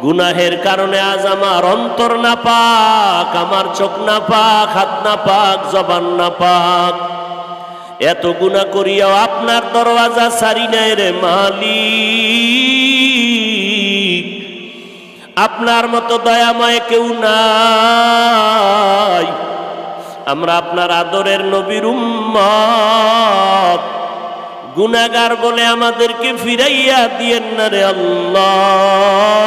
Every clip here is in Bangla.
গুনাহের কারণে আজ আমার অন্তর নাপাক, আমার চোখ নাপাক, হাত নাপাক, জবান নাপাক। এত গুনাহ করিয়াও আপনার দরওয়াজা ছাড়ি নাই রে মালিক। আপনার মতো দয়াময় কেউ নাই। আমরা আপনার আদরের নবীর উম্মত, গুনাহগার বলে আমাদেরকে ফিরাইয়া দিয়েন না রে আল্লাহ।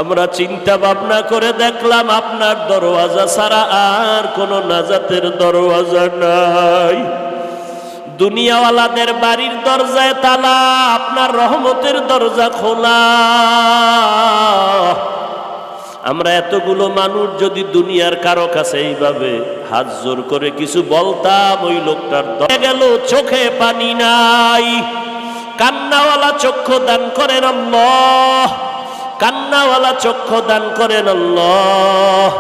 আমরা চিন্তা ভাবনা করে দেখলাম আপনার দরওয়াজা ছাড়া আর কোনো নাজাতের দরওয়াজা নাই। দুনিয়াওয়ালাদের বাড়ির দরজায় তালা, আপনার রহমতের দরজা খোলা। আমরা এতগুলো মানুষ যদি দুনিয়ার কারো কাছে এইভাবে হাত জোর করে কিছু বলতাম, ওই লোকটার দরে গেল, চোখে পানি নাই। কান্নাওয়ালা চক্ষু দান করেন আল্লাহ, কান্নাওয়ালা চক্ষু দান করেন আল্লাহ,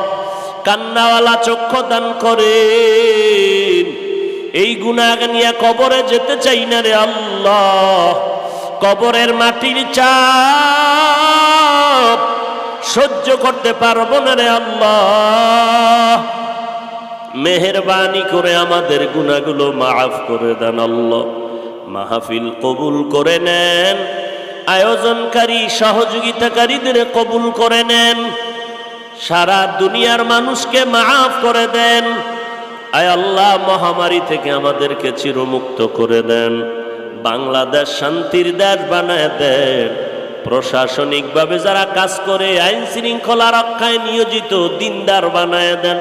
কান্নাওয়ালা চক্ষু দান করেন। এই গুনাহ নিয়ে কবরে যেতে চাই না রে আল্লাহ। কবরের মাটির চাপ সহ্য করতে পারবো না রে আল্লাহ। মেহেরবানি করে আমাদের গুনাহগুলো মাফ করে দেন আল্লাহ। মাহফিল কবুল করে নেন, আয়োজনকারী সহযোগিতাকারীদের কবুল করে নেন, সারা দুনিয়ার মানুষকে মাফ করে দেন। আয় আল্লাহ, মহামারী থেকে আমাদেরকে চিরমুক্ত করে দেন। বাংলাদেশ শান্তির দেশ বানায় দেন। প্রশাসনিকভাবে যারা কাজ করে আইন শৃঙ্খলা রক্ষায় নিয়োজিত দিনদার বানায় দেন।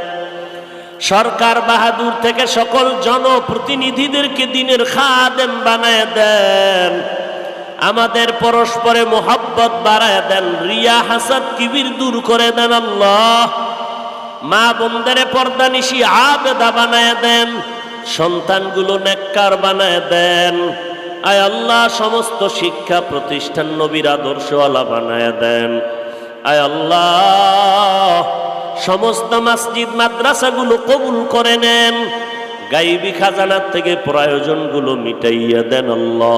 সরকার বাহাদুর থেকে সকল জনপ্রতিনিধিদেরকে দিনের খাদেম বানায় দেন। আমাদের পরস্পরে মোহাব্বত বাড়ায় দেন। রিয়া হাসাদ কিবির দূর করে দেন আল্লাহ। মা বোনদের পর্দানিশি আবেদা বানায় দেন। সন্তানগুলো নেককার বানায় দেন। আয় আল্লাহ, সমস্ত শিক্ষা প্রতিষ্ঠান নবীর আদর্শওয়ালা বানায় দেন। আয় আল্লাহ, সমস্ত মসজিদ মাদ্রাসাগুলো কবুল করে নেন। গাইবি খাজানার থেকে প্রয়োজনগুলো মিটাইয়া দেন আল্লাহ।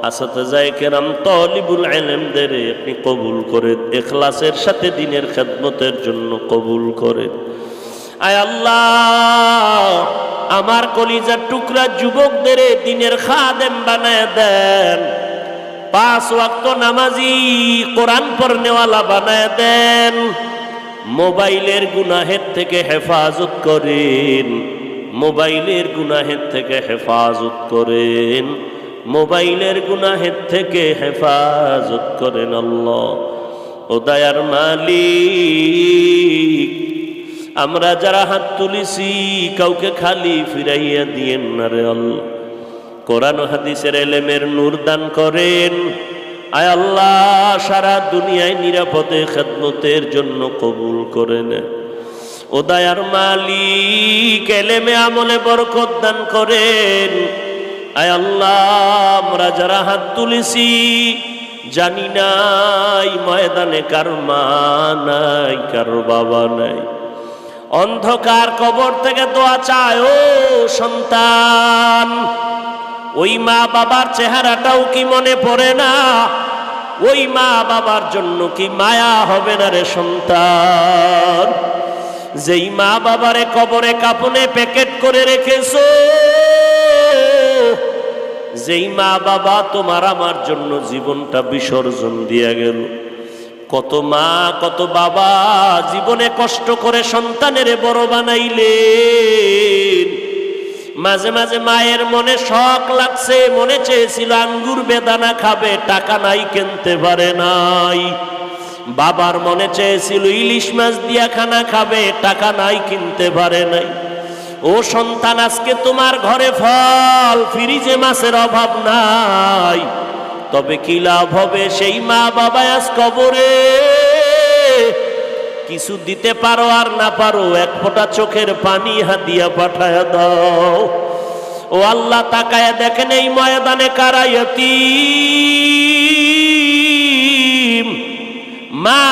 আসতাজায়ে কেরাম তালিবুল ইলমদের আপনি কবুল করে ইখলাসের সাথে দ্বীনের খেদমতের জন্য কবুল করে। আয় আল্লাহ, আমার কলিজার টুকরা যুবকদের দ্বীনের খাদেম বানায় দেন। 5 ওয়াক্ত নামাজি, কোরআন পড়নেওয়ালা বানায় দেন। মোবাইলের গুনাহের থেকে হেফাজত করেন, মোবাইলের গুনাহের থেকে হেফাজত করেন, মোবাইলের গুনাহের থেকে হেফাজত করেন আল্লাহ। ও দয়ার মালিক, আমরা যারা হাত তুলেছি কাউকে খালি ফিরাইয়া দিয়েন না রে আল্লাহ। কোরআন ও হাদিসের ইলমের নূর দান করেন। আয় আল্লাহ, সারা দুনিয়ায় নিরাপদে খেদমতের জন্য কবুল করে নেন। ও দয়ার মালিক, ইলমে আমলে বরকত দান করেন। আয় আল্লাহ, আমরা যারা হাত তুলেছি জানি নাই ময়দানে কার মা নাই, কার বাবা নাই। অন্ধকার কবর থেকে দোয়া চায় ও সন্তান। ওই মা বাবার চেহারাটাও কি মনে পড়ে না? ওই মা বাবার জন্য কি মায়া হবে না রে সন্তান? যেই মা বাবারে কবরে কাপনে প্যাকেট করে রেখেছো, যেই মা বাবা তোমার আমার জন্য জীবনটা বিসর্জন দিয়ে গেল। কত মা কত বাবা জীবনে কষ্ট করে সন্তানের বড় বানাইলেন। মাঝে মাঝে মায়ের মনে শখ লাগছে, মনে চেয়েছিল আঙ্গুর বেদানা খাবে, টাকা নাই কিনতে পারে নাই। বাবার মনে চেয়েছিল ইলিশ মাছ দিয়া খানা খাবে, টাকা নাই কিনতে পারে নাই। ও সন্তান, আজকে তোমার ঘরে ফল ফ্রিজে মাছের অভাব নাই, তবে কি লাভ হবে? সেই মা বাবা আজ কবরে। কিছু দিতে পারো আর না পারো, এক ফোঁটা চোখের পানি হাদিয়া পাঠায় দাও। ও আল্লাহ, তাকায় দেখেন এই ময়দানে কারা ইয়তীম। মা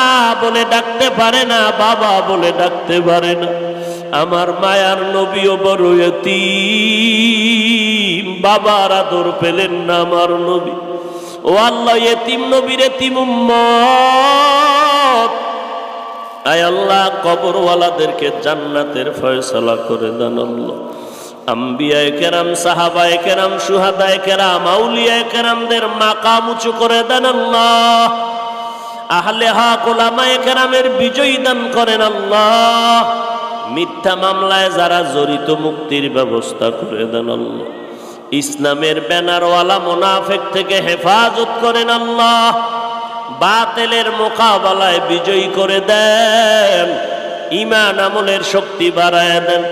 বলে ডাকতে পারে না, বাবা বলে ডাকতে পারে না। আমার মায়ার নবীও বড় ইয়তীম, বাবার আদর পেলেন না আমার নবী। ও আল্লাহ এতিম নবীর এতিম উম্মত, আয় আল্লাহ কবরওয়ালাদেরকে জান্নাতের ফয়সালা করে দেন আল্লাহ। আম্বিয়ায়ে কেরাম, সাহাবায়ে কেরাম, শুহাদায়ে কেরাম, আউলিয়ায়ে কেরামদের মাকাম উঁচু করে দেন আল্লাহ। আহলে হক উলামায়ে কেরামের বিজয়ী দান করেন আল্লাহ। মিথ্যা মামলায় যারা জড়িত মুক্তির ব্যবস্থা করে দেন আল্লাহ। ইসলামের ব্যানারওয়ালা মুনাফিক থেকে হেফাজত করেন আল্লাহ। বাতিলের মোকাবেলায় বিজয়ী করে দেন, ঈমান আমলের শক্তি বাড়ায় দেন।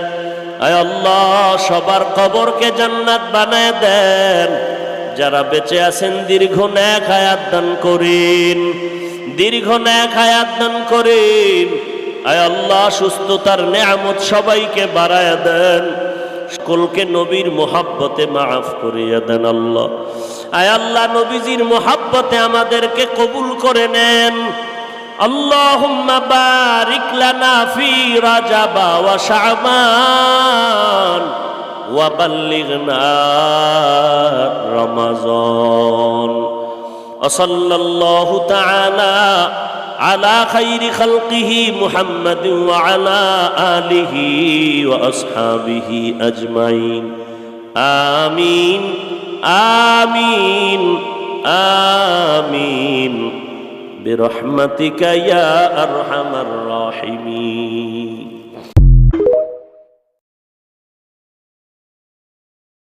আয় আল্লাহ সবার কবরকে জান্নাত বানায় দেন। যারা বেঁচে আছেন দীর্ঘ নেক হায়াত দান করেন, দীর্ঘ নেক হায়াত দান করেন। আয় আল্লাহ সুস্থতার নেয়ামত সবাইকে বাড়ায় দেন। সকলকে নবীর মোহাব্বতে মাফ করিয়া দেন আল্লাহ। আয় আল্লাহ নবীজির মোহাব্বতে আমাদেরকে কবুল করে নেন। আল্লাহুম্মা বারিক লানা ফি রাজাব ওয়া শাবান ওয়া বাল্লিগনা রমাজান। ওয়া সাল্লাল্লাহু তাআলা আলা খাইরি খালকিহি মুহাম্মাদিন ওয়া আলা আলিহি ওয়া আসহাবিহি আজমাইন। আমিন আমিন আমিন বিরহমাতিকা ইয়া আরহামার রাহিমিন।